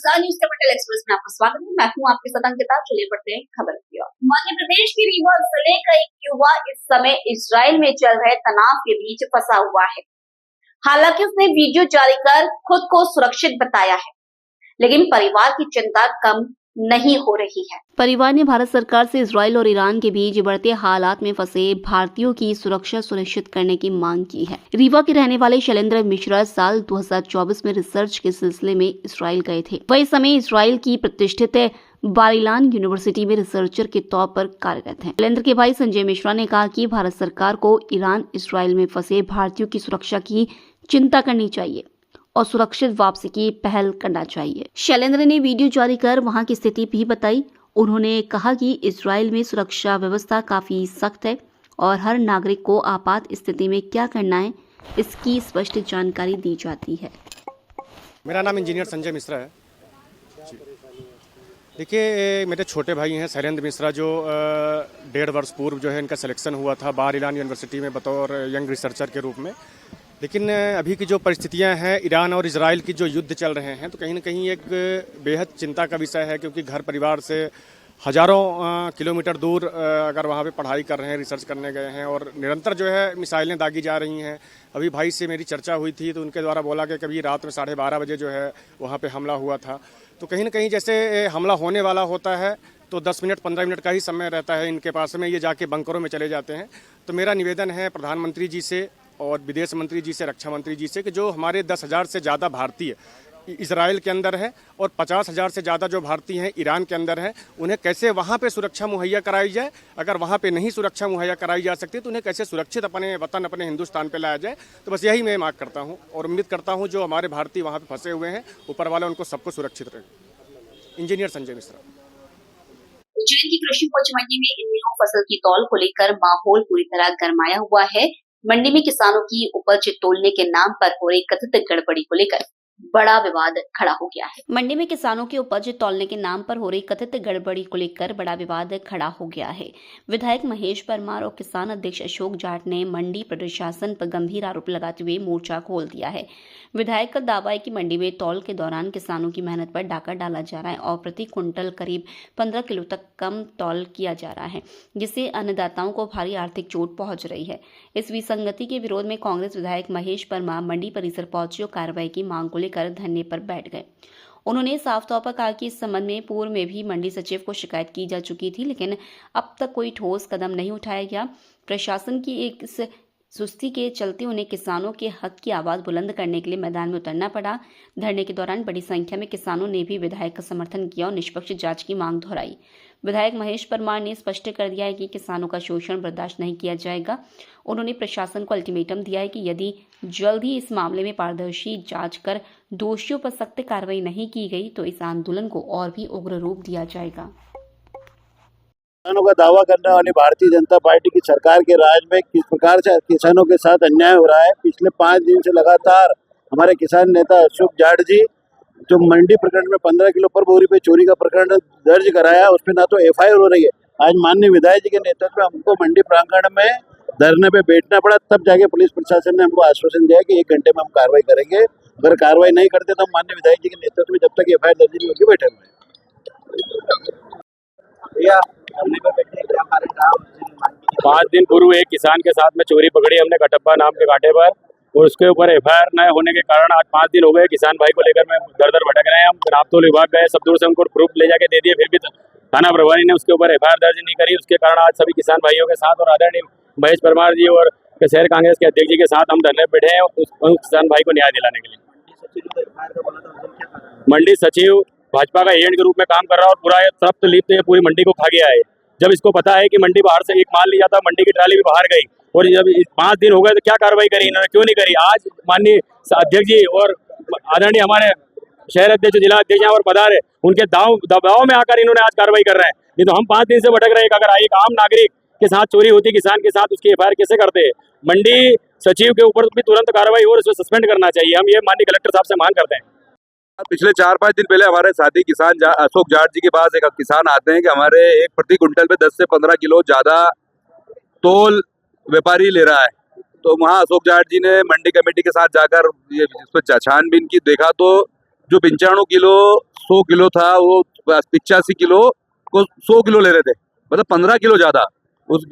नमस्कार, news capital express में आपका स्वागत है। मैं हूं आपके साथ अंकिता। चलिए पढ़ते हैं खबर की ओर। मध्य प्रदेश के रीवा जिले का एक युवा इस समय इजराइल में चल रहे तनाव के बीच फंसा हुआ है। हालांकि उसने वीडियो जारी कर खुद को सुरक्षित बताया है, लेकिन परिवार की चिंता कम नहीं हो रही है। परिवार ने भारत सरकार से इजराइल और ईरान के बीच बढ़ते हालात में फंसे भारतीयों की सुरक्षा सुनिश्चित करने की मांग की है। रीवा के रहने वाले शैलेंद्र मिश्रा साल 2024 में रिसर्च के सिलसिले में इजराइल गए थे। वह इस समय इजराइल की प्रतिष्ठित बार-इलान यूनिवर्सिटी में रिसर्चर के तौर पर कार्यरत हैं। शैलेंद्र के भाई संजय मिश्रा ने कहा कि भारत सरकार को ईरान इजराइल में फंसे भारतीयों की सुरक्षा की चिंता करनी चाहिए और सुरक्षित वापसी की पहल करना चाहिए। शैलेंद्र ने वीडियो जारी कर वहां की स्थिति भी बताई। उन्होंने कहा कि इजराइल में सुरक्षा व्यवस्था काफी सख्त है और हर नागरिक को आपात स्थिति में क्या करना है इसकी स्पष्ट जानकारी दी जाती है। मेरा नाम इंजीनियर संजय मिश्रा है। देखिए, मेरे छोटे भाई हैं शैलेंद्र मिश्रा, जो 1.5 वर्ष पूर्व जो है इनका सिलेक्शन हुआ था बार-इलान यूनिवर्सिटी में बतौर यंग रिसर्चर के रूप में। लेकिन अभी की जो परिस्थितियां हैं, ईरान और इजराइल की जो युद्ध चल रहे हैं, तो कहीं न कहीं एक बेहद चिंता का विषय है, क्योंकि घर परिवार से हज़ारों किलोमीटर दूर अगर वहाँ पे पढ़ाई कर रहे हैं, रिसर्च करने गए हैं और निरंतर जो है मिसाइलें दागी जा रही हैं। अभी भाई से मेरी चर्चा हुई थी तो उनके द्वारा बोला कि कभी रात में 12:30 बजे जो है वहाँ पे हमला हुआ था। तो कहीं न कहीं जैसे हमला होने वाला होता है तो 10 मिनट 15 मिनट का ही समय रहता है इनके पास में, ये जाके बंकरों में चले जाते हैं। तो मेरा निवेदन है प्रधानमंत्री जी से और विदेश मंत्री जी से, रक्षा मंत्री जी से, कि जो हमारे 10,000 से ज़्यादा भारतीय इजराइल के अंदर है और 50,000 से ज़्यादा जो भारतीय हैं ईरान के अंदर हैं, उन्हें कैसे वहाँ पे सुरक्षा मुहैया कराई जाए। अगर वहाँ पे नहीं सुरक्षा मुहैया कराई जा सकती तो उन्हें कैसे सुरक्षित अपने वतन, अपने हिंदुस्तान पे लाया जाए। तो बस यही मैं मांग करता हूँ और उम्मीद करता हूँ जो हमारे भारतीय वहाँ पे फंसे हुए हैं, ऊपर वाला उनको सबको सुरक्षित रहे। इंजीनियर संजय मिश्रा। उज्जैन की कृषि उपज मंडी में इन दिनों फसल की तौल को लेकर माहौल पूरी तरह गरमाया हुआ है। मंडी में किसानों की उपज तोलने के नाम पर हो रही कथित गड़बड़ी को लेकर बड़ा विवाद खड़ा हो गया है। मंडी में किसानों की उपज तौलने के नाम पर हो रही कथित गड़बड़ी को लेकर बड़ा विवाद खड़ा हो गया है। विधायक महेश परमार और किसान अध्यक्ष अशोक जाट ने मंडी प्रशासन पर गंभीर आरोप लगाते हुए मोर्चा खोल दिया है। विधायक का दावा है कि मंडी में तौल के दौरान किसानों की मेहनत पर डाका डाला जा रहा है और प्रति क्विंटल करीब 15 किलो तक कम तौल किया जा रहा है, जिससे अन्नदाताओं को भारी आर्थिक चोट पहुंच रही है। इस विसंगति के विरोध में कांग्रेस विधायक महेश परमार मंडी परिसर पहुंचे और कार्रवाई की मांग को लेकर धरने पर बैठ गए। उन्होंने साफ तौर पर कहा कि इस संबंध में पूर्व में भी मंडी सचिव को शिकायत की जा चुकी थी, लेकिन अब तक कोई ठोस कदम नहीं उठाया गया। प्रशासन की एक सुस्ती के चलते उन्हें किसानों के हक की आवाज बुलंद करने के लिए मैदान में उतरना पड़ा। धरने के दौरान बड़ी संख्या में किसानों ने भी विधायक का समर्थन किया और निष्पक्ष जांच की मांग दोहराई। विधायक महेश परमार ने स्पष्ट कर दिया है कि किसानों का शोषण बर्दाश्त नहीं किया जाएगा। उन्होंने प्रशासन को अल्टीमेटम दिया है कि यदि जल्द ही इस मामले में पारदर्शी जांच कर दोषियों पर सख्त कार्रवाई नहीं की गई तो इस आंदोलन को और भी उग्र रूप दिया जाएगा। किसानों का दावा करने वाली भारतीय जनता पार्टी की सरकार के राज में किस प्रकार से किसानों के साथ अन्याय हो रहा है। पिछले 5 दिन से लगातार हमारे किसान नेता अशोक जाट जी जो मंडी प्रकरण में 15 किलो पर बोरी पे चोरी का प्रकरण दर्ज कराया, उसमें ना तो FIR हो रही है। आज माननीय विधायक जी के नेतृत्व में हमको मंडी प्रांगण में धरने पे बैठना पड़ा, तब जाके पुलिस प्रशासन ने हमको आश्वासन दिया कि 1 घंटे में हम कार्रवाई करेंगे। अगर कार्रवाई नहीं करते तो हम माननीय विधायक जी के नेतृत्व में जब तक FIR दर्ज नहीं होगी बैठे हुए। 5 दिन पूर्व एक किसान के साथ में चोरी पकड़ी हमने कटप्पा नाम के घाटे पर, और उसके ऊपर FIR न होने के कारण आज 5 दिन हो गए किसान भाई को लेकर मैं दर दर भटक रहे हैं। हम राबतोल विभाग गए, सब दूर से हमको प्रूफ ले जाके दे दिए, फिर भी थाना प्रभारी ने उसके ऊपर FIR दर्ज नहीं करी। उसके कारण आज सभी किसान भाइयों के साथ और आदरणीय महेश परमार जी और शहर कांग्रेस के अध्यक्ष जी के साथ हम धरने बैठे हैं उस किसान भाई को न्याय दिलाने के लिए। मंडी सचिव भाजपा का एजेंट के रूप में काम कर रहा है और पूरा तृप्त लिप्त पूरी मंडी को खा गया है। जब इसको पता है कि मंडी बाहर से एक माल लिया था, मंडी की ट्राली भी बाहर गई, और जब 5 दिन हो गए तो क्या कार्रवाई करी इन्होंने, क्यों नहीं करी। आज माननीय अध्यक्ष जी और आदरणीय हमारे शहर अध्यक्ष, जिला अध्यक्ष और पधारे, उनके दबाव में आकर इन्होंने आज कार्रवाई कर रहे हैं। नहीं तो हम 5 दिन से भटक रहे हैं। अगर एक आम नागरिक के साथ चोरी होती, किसान के साथ, उसकी FIR कैसे करते हैं। मंडी सचिव के ऊपर भी तुरंत कार्रवाई और उसको सस्पेंड करना चाहिए। हम ये माननीय कलेक्टर साहब से मांग करते हैं। पिछले 4-5 दिन पहले हमारे साथी किसान अशोक जाट जी के पास एक किसान आते हैं कि हमारे एक प्रति क्विंटल पे 10 से 15 किलो ज्यादा तोल व्यापारी ले रहा है। तो वहाँ अशोक जाट जी ने मंडी कमेटी के साथ जाकर ये इस पर छानबीन की, देखा तो जो 95 किलो 100 किलो था वो 85 किलो को 100 किलो ले रहे थे, मतलब 15 किलो ज्यादा। उस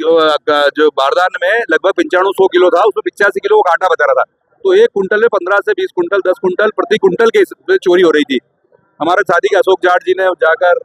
जो बारदान में लगभग 95-100 किलो था, उसमें 85 किलो का आटा बचा रहा था। तो एक कुंटल में 15 से 20 कुंटल 10 कुंटल प्रति कुंटल के चोरी हो रही थी। हमारे साथी के अशोक जाट जी ने जाकर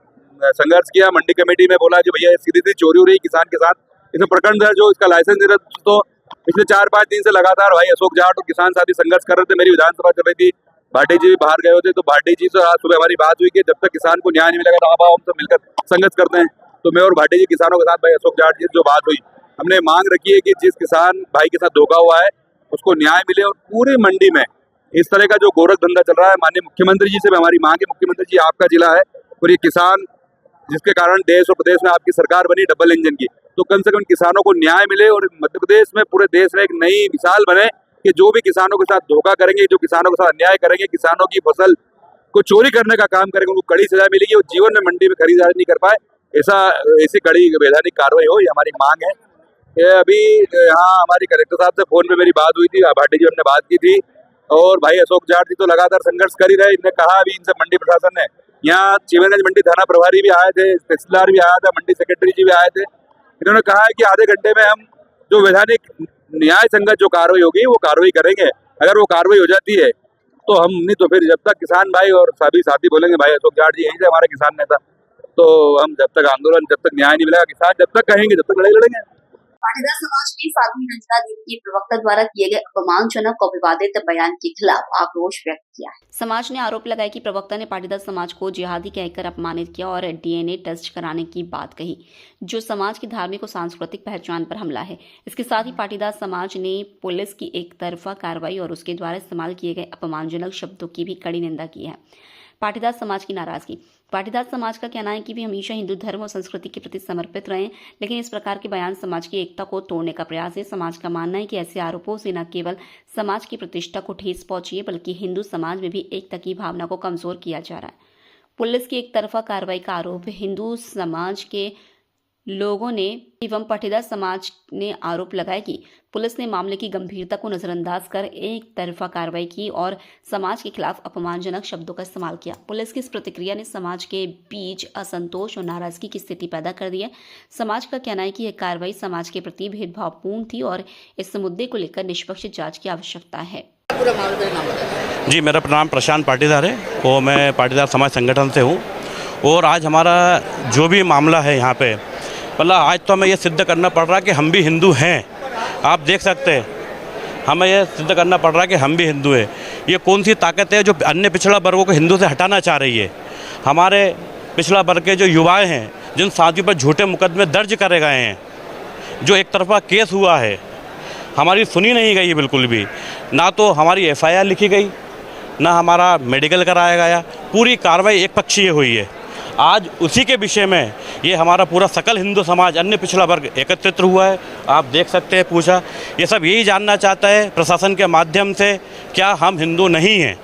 संघर्ष किया, मंडी कमेटी में बोला कि भैया सीधी सीधी चोरी हो रही किसान के साथ, इसमें प्रकरण दर्ज हो, इसका लाइसेंस दे रहे। तो पिछले 4-5 दिन से लगातार भाई अशोक जाट और किसान साथी संघर्ष कर रहे थे। मेरी विधानसभा चल रही थी, भाटी जी भी बाहर गए होते, तो भाटी जी से आज सुबह हमारी बात हुई कि जब तक किसान को न्याय नहीं मिलेगा तो हम सब मिलकर संघर्ष करते हैं। तो मैं और भाटी जी किसानों के साथ भाई अशोक जाट जी से जो बात हुई, हमने मांग रखी है कि जिस किसान भाई के साथ धोखा हुआ है उसको न्याय मिले, और पूरी मंडी में इस तरह का जो गोरख धंधा चल रहा है, माननीय मुख्यमंत्री जी से भी हमारी मांग है, मुख्यमंत्री जी आपका जिला है और ये किसान जिसके कारण देश और प्रदेश में आपकी सरकार बनी डबल इंजन की, तो कम से कम किसानों को न्याय मिले और मध्य प्रदेश में पूरे देश में एक नई मिसाल बने कि जो भी किसानों के साथ धोखा करेंगे, जो किसानों के साथ अन्याय करेंगे, किसानों की फसल को चोरी करने का काम करेंगे, उनको कड़ी सजा मिलेगी और जीवन में मंडी में खरीदारी नहीं कर पाए, ऐसी कड़ी वैधानिक कार्रवाई हो, ये हमारी मांग है। ये अभी यहाँ हमारी कलेक्टर साहब से फोन पे मेरी बात हुई थी, भाटी जी हमने बात की थी, और भाई अशोक जाट जी तो लगातार संघर्ष कर ही रहे। इनने कहा अभी इनसे मंडी प्रशासन ने, यहाँ चिमनगंज मंडी थाना प्रभारी भी आए थे, तहसीलदार भी आया था, मंडी सेक्रेटरी जी भी आए थे। इन्होंने कहा है कि आधे घंटे में हम जो वैधानिक न्याय संगत जो कार्रवाई होगी वो कार्रवाई करेंगे। अगर वो कार्रवाई हो जाती है तो हम नहीं, तो फिर जब तक किसान भाई और सभी साथी बोलेंगे भाई अशोक जाट जी यहीं से हमारे किसान नेता, तो हम जब तक आंदोलन, जब तक न्याय नहीं मिलेगा, किसान जब तक कहेंगे तब तक लड़ाई लड़ेंगे। पाटीदार समाज ने साध्वी रंजना देवी के प्रवक्ता द्वारा किए गए अपमानजनक और विवादित बयान के खिलाफ आक्रोश व्यक्त किया है। समाज ने आरोप लगाया कि प्रवक्ता ने पाटीदार समाज को जिहादी कहकर अपमानित किया और डीएनए टेस्ट कराने की बात कही, जो समाज की धार्मिक और सांस्कृतिक पहचान पर हमला है। इसके साथ ही पाटीदार समाज ने पुलिस की एक तरफा कार्रवाई और उसके द्वारा इस्तेमाल किए गए अपमानजनक शब्दों की भी कड़ी निंदा की है। पाटीदार समाज की नाराजगी। पाटीदार समाज का कहना है कि वे हमेशा हिंदू धर्म और संस्कृति के प्रति समर्पित रहे, लेकिन इस प्रकार के बयान समाज की एकता को तोड़ने का प्रयास है। समाज का मानना है कि ऐसे आरोपों से न केवल समाज की प्रतिष्ठा को ठेस पहुंची है, बल्कि हिंदू समाज में भी एकता की भावना को कमजोर किया जा रहा है। पुलिस की एक तरफा कार्रवाई का आरोप हिंदू समाज के लोगों ने एवं पाटीदार समाज ने आरोप लगाया कि पुलिस ने मामले की गंभीरता को नजरअंदाज कर एक तरफा कार्रवाई की और समाज के खिलाफ अपमानजनक शब्दों का इस्तेमाल किया। पुलिस की इस प्रतिक्रिया ने समाज के बीच असंतोष और नाराजगी की स्थिति पैदा कर दी है। समाज का कहना है कि यह कार्रवाई समाज के प्रति भेदभावपूर्ण थी और इस मुद्दे को लेकर निष्पक्ष जांच की आवश्यकता है। जी, मेरा नाम प्रशांत पाटीदार है और मैं पाटीदार समाज संगठन से हूँ। और आज हमारा जो भी मामला है यहाँ पे, मतलब आज तो हमें ये सिद्ध करना पड़ रहा है कि हम भी हिंदू हैं। आप देख सकते हैं, हमें ये सिद्ध करना पड़ रहा है कि हम भी हिंदू हैं। ये कौन सी ताकत है जो अन्य पिछड़ा वर्गों को हिंदू से हटाना चाह रही है? हमारे पिछड़ा वर्ग के जो युवाएं हैं, जिन साथियों पर झूठे मुकदमे दर्ज करे गए हैं, जो एक तरफा केस हुआ है, हमारी सुनी नहीं गई बिल्कुल भी। ना तो हमारी FIR लिखी गई, ना हमारा मेडिकल कराया गया। पूरी कार्रवाई एक पक्षीय हुई है। आज उसी के विषय में ये हमारा पूरा सकल हिंदू समाज, अन्य पिछड़ा वर्ग एकत्रित हुआ है। आप देख सकते हैं, पूछा, ये सब यही जानना चाहता है प्रशासन के माध्यम से, क्या हम हिंदू नहीं हैं?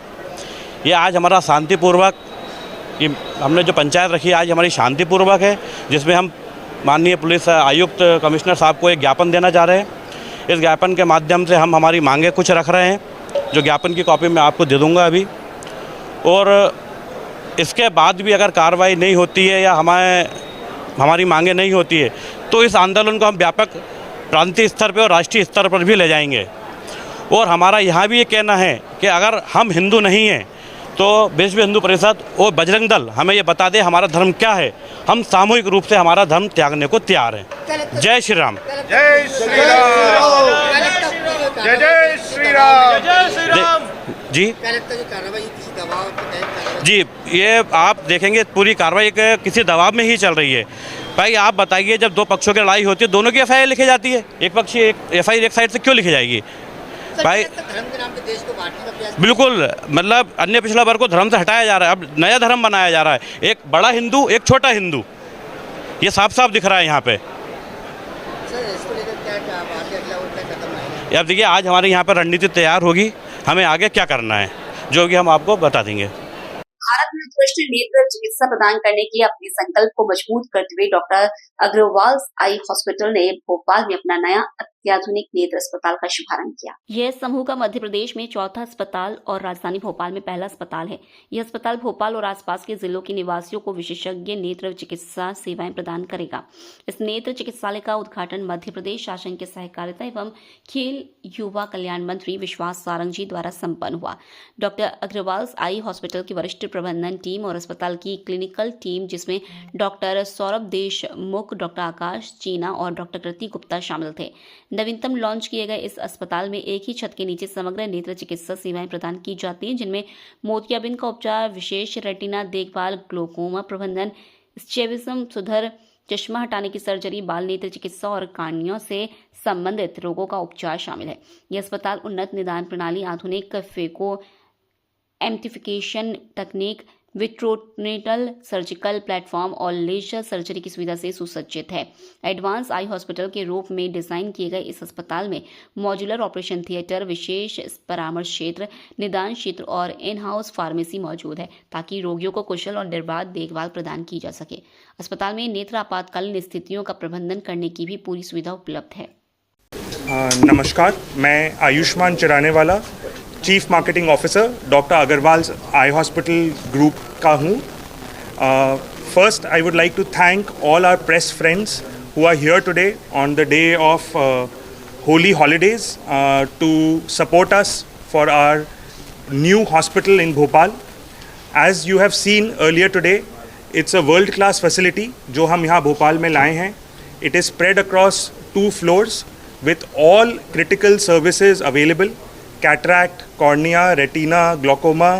ये आज हमारा शांतिपूर्वक, ये हमने जो पंचायत रखी आज हमारी शांतिपूर्वक है, जिसमें हम माननीय पुलिस आयुक्त कमिश्नर साहब को एक ज्ञापन देना चाह रहे हैं। इस ज्ञापन के माध्यम से हम हमारी मांगें कुछ रख रहे हैं, जो ज्ञापन की कॉपी मैं आपको दे दूँगा अभी। और इसके बाद भी अगर कार्रवाई नहीं होती है या हमारी मांगें नहीं होती है, तो इस आंदोलन को हम व्यापक प्रांतीय स्तर पर और राष्ट्रीय स्तर पर भी ले जाएंगे। और हमारा यहाँ भी ये कहना है कि अगर हम हिंदू नहीं हैं तो विश्व हिंदू परिषद और बजरंग दल हमें ये बता दे हमारा धर्म क्या है। हम सामूहिक रूप से हमारा धर्म त्यागने को तैयार हैं। जय श्री राम। जय श्री राम। जय जय श्री राम। जय श्री राम। जी जी, ये आप देखेंगे पूरी कार्रवाई किसी दबाव में ही चल रही है। भाई आप बताइए, जब दो पक्षों की लड़ाई होती है, दोनों की FIR लिखी जाती है। एक पक्ष FIR एक साइड से क्यों लिखी जाएगी भाई? धर्म के नाम पे देश को बांटने का प्रयास, बिल्कुल, मतलब अन्य पिछड़ा वर्ग को धर्म से हटाया जा रहा है। अब नया धर्म बनाया जा रहा है, एक बड़ा हिंदू, एक छोटा हिंदू। ये साफ साफ दिख रहा है यहाँ पे। सर, इसको लेकर क्या आगे अगला और क्या कदम है? अब देखिए, आज हमारे यहाँ पर रणनीति तैयार होगी, हमें आगे क्या करना है जो कि हम आपको बता देंगे। भारत में उत्कृष्ट नेत्र चिकित्सा प्रदान करने के अपने संकल्प को मजबूत करते हुए डॉक्टर अग्रवाल आई हॉस्पिटल ने भोपाल में अपना नया अत्याधुनिक नेत्र अस्पताल का शुभारंभ किया। यह समूह का मध्य प्रदेश में चौथा अस्पताल और राजधानी भोपाल में पहला अस्पताल है। यह अस्पताल भोपाल और आसपास के जिलों के निवासियों को विशेषज्ञ नेत्र चिकित्सा सेवाएं प्रदान करेगा। इस नेत्र चिकित्सालय का उद्घाटन मध्य प्रदेश शासन के सहकारिता एवं खेल युवा कल्याण मंत्री विश्वास सारंग जी द्वारा संपन्न हुआ। डॉक्टर अग्रवाल आई हॉस्पिटल की वरिष्ठ प्रबंधन टीम और अस्पताल की क्लिनिकल टीम, जिसमें डॉक्टर सौरभ देशमुख, डॉक्टर आकाश चीना और डॉक्टर कृति गुप्ता शामिल थे। नवीनतम लॉन्च किए गए इस अस्पताल में एक ही छत के नीचे समग्र नेत्र चिकित्सा सेवाएं प्रदान की जाती हैं, जिनमें मोतियाबिंद का उपचार, विशेष रेटिना देखभाल, ग्लोकोमा प्रबंधन, स्ट्रैबिज्म सुधर, चश्मा हटाने की सर्जरी, बाल नेत्र चिकित्सा और कार्निया से संबंधित रोगों का उपचार शामिल है। यह अस्पताल उन्नत निदान प्रणाली, आधुनिक फेको एम्प्लीफिकेशन तकनीक, विट्रोनेटल सर्जिकल प्लेटफॉर्म और लेजर सर्जरी की सुविधा से सुसज्जित है। एडवांस आई हॉस्पिटल के रूप में डिजाइन किए गए इस अस्पताल में मॉड्यूलर ऑपरेशन थिएटर, विशेष परामर्श क्षेत्र, निदान क्षेत्र और इन हाउस फार्मेसी मौजूद है, ताकि रोगियों को कुशल और निर्बाध देखभाल प्रदान की जा सके। अस्पताल में नेत्र आपातकालीन स्थितियों का प्रबंधन करने की भी पूरी सुविधा उपलब्ध है। नमस्कार, मैं आयुष्मान चिराने वाला chief marketing officer doctor Agarwal eye hospital group का हूँ। First I would like to thank all our press friends who are here today on the day of Holi holidays to support us for our new hospital in Bhopal. As you have seen earlier today, it's a world class facility जो हम यहाँ भोपाल में लाए हैं। It is spread across 2 floors with all critical services available, cataract, cornea, retina, glaucoma,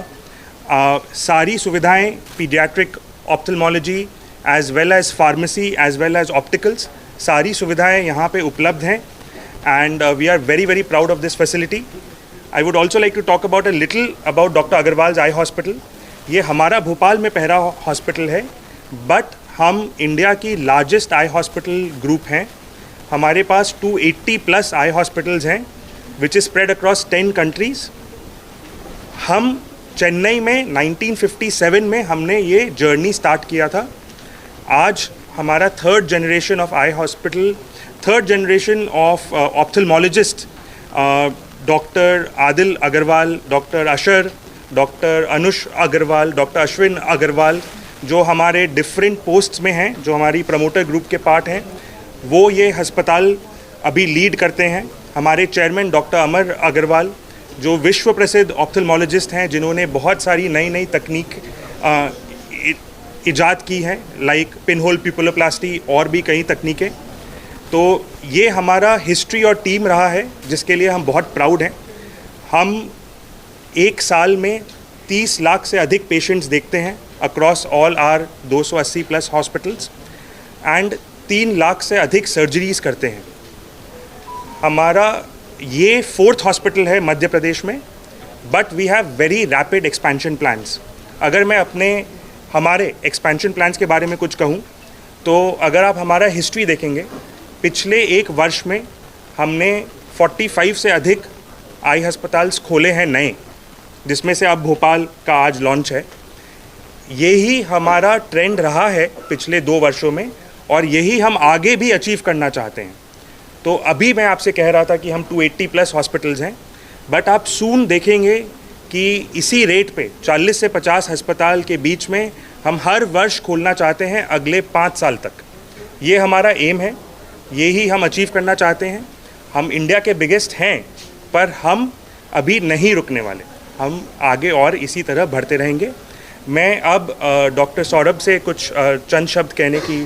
सारी सुविधाएं, paediatric ophthalmology as well as pharmacy as well as opticals, सारी सुविधाएं यहाँ पे उपलब्ध हैं and we are very very proud of this facility. I would also like to talk about a little about doctor Agarwal eye hospital. ये हमारा भोपाल में पहला हॉस्पिटल है, बट हम इंडिया की लार्जेस्ट आई हॉस्पिटल ग्रुप हैं। हमारे पास 280+ आई हॉस्पिटल्स हैं which is spread across 10 countries। हम चेन्नई में 1957 में हमने ये जर्नी स्टार्ट किया था। आज हमारा 3rd generation of eye hospital, 3rd generation of ophthalmologist doctor Adil Agarwal, doctor Ashar, doctor Anush Agarwal, doctor Ashwin Agarwal, जो हमारे डिफरेंट पोस्ट्स में हैं, जो हमारी प्रमोटर ग्रुप के पार्ट हैं, वो ये अस्पताल अभी लीड करते हैं। हमारे चेयरमैन डॉक्टर अमर अग्रवाल, जो विश्व प्रसिद्ध ऑप्थेल्मोलॉजिस्ट हैं, जिन्होंने बहुत सारी नई नई तकनीक इजाद की हैं, लाइक पिनहोल पिपुलोप्लास्टी और भी कई तकनीकें। तो ये हमारा हिस्ट्री और टीम रहा है, जिसके लिए हम बहुत प्राउड हैं। हम एक साल में 30 लाख से अधिक पेशेंट्स देखते हैं across all our 280+ hospitals and 3 lakh से अधिक सर्जरीज करते हैं। हमारा ये 4th हॉस्पिटल है मध्य प्रदेश में, but we have very rapid expansion plans. अगर मैं हमारे एक्सपेंशन प्लान्स के बारे में कुछ कहूँ तो अगर आप हमारा हिस्ट्री देखेंगे, पिछले 1 वर्ष में हमने 45 से अधिक आई अस्पताल्स खोले हैं नए, जिसमें से अब भोपाल का आज लॉन्च है। यही हमारा ट्रेंड रहा है पिछले 2 वर्षों में और यही हम आगे भी अचीव करना चाहते हैं। तो अभी मैं आपसे कह रहा था कि हम 280+ हॉस्पिटल्स हैं, बट आप सून देखेंगे कि इसी रेट पे 40 से 50 अस्पताल के बीच में हम हर वर्ष खोलना चाहते हैं अगले 5 साल तक। ये हमारा एम है, यही हम अचीव करना चाहते हैं। हम इंडिया के बिगेस्ट हैं, पर हम अभी नहीं रुकने वाले, हम आगे और इसी तरह बढ़ते रहेंगे। मैं अब डॉक्टर सौरभ से कुछ चंद शब्द कहने की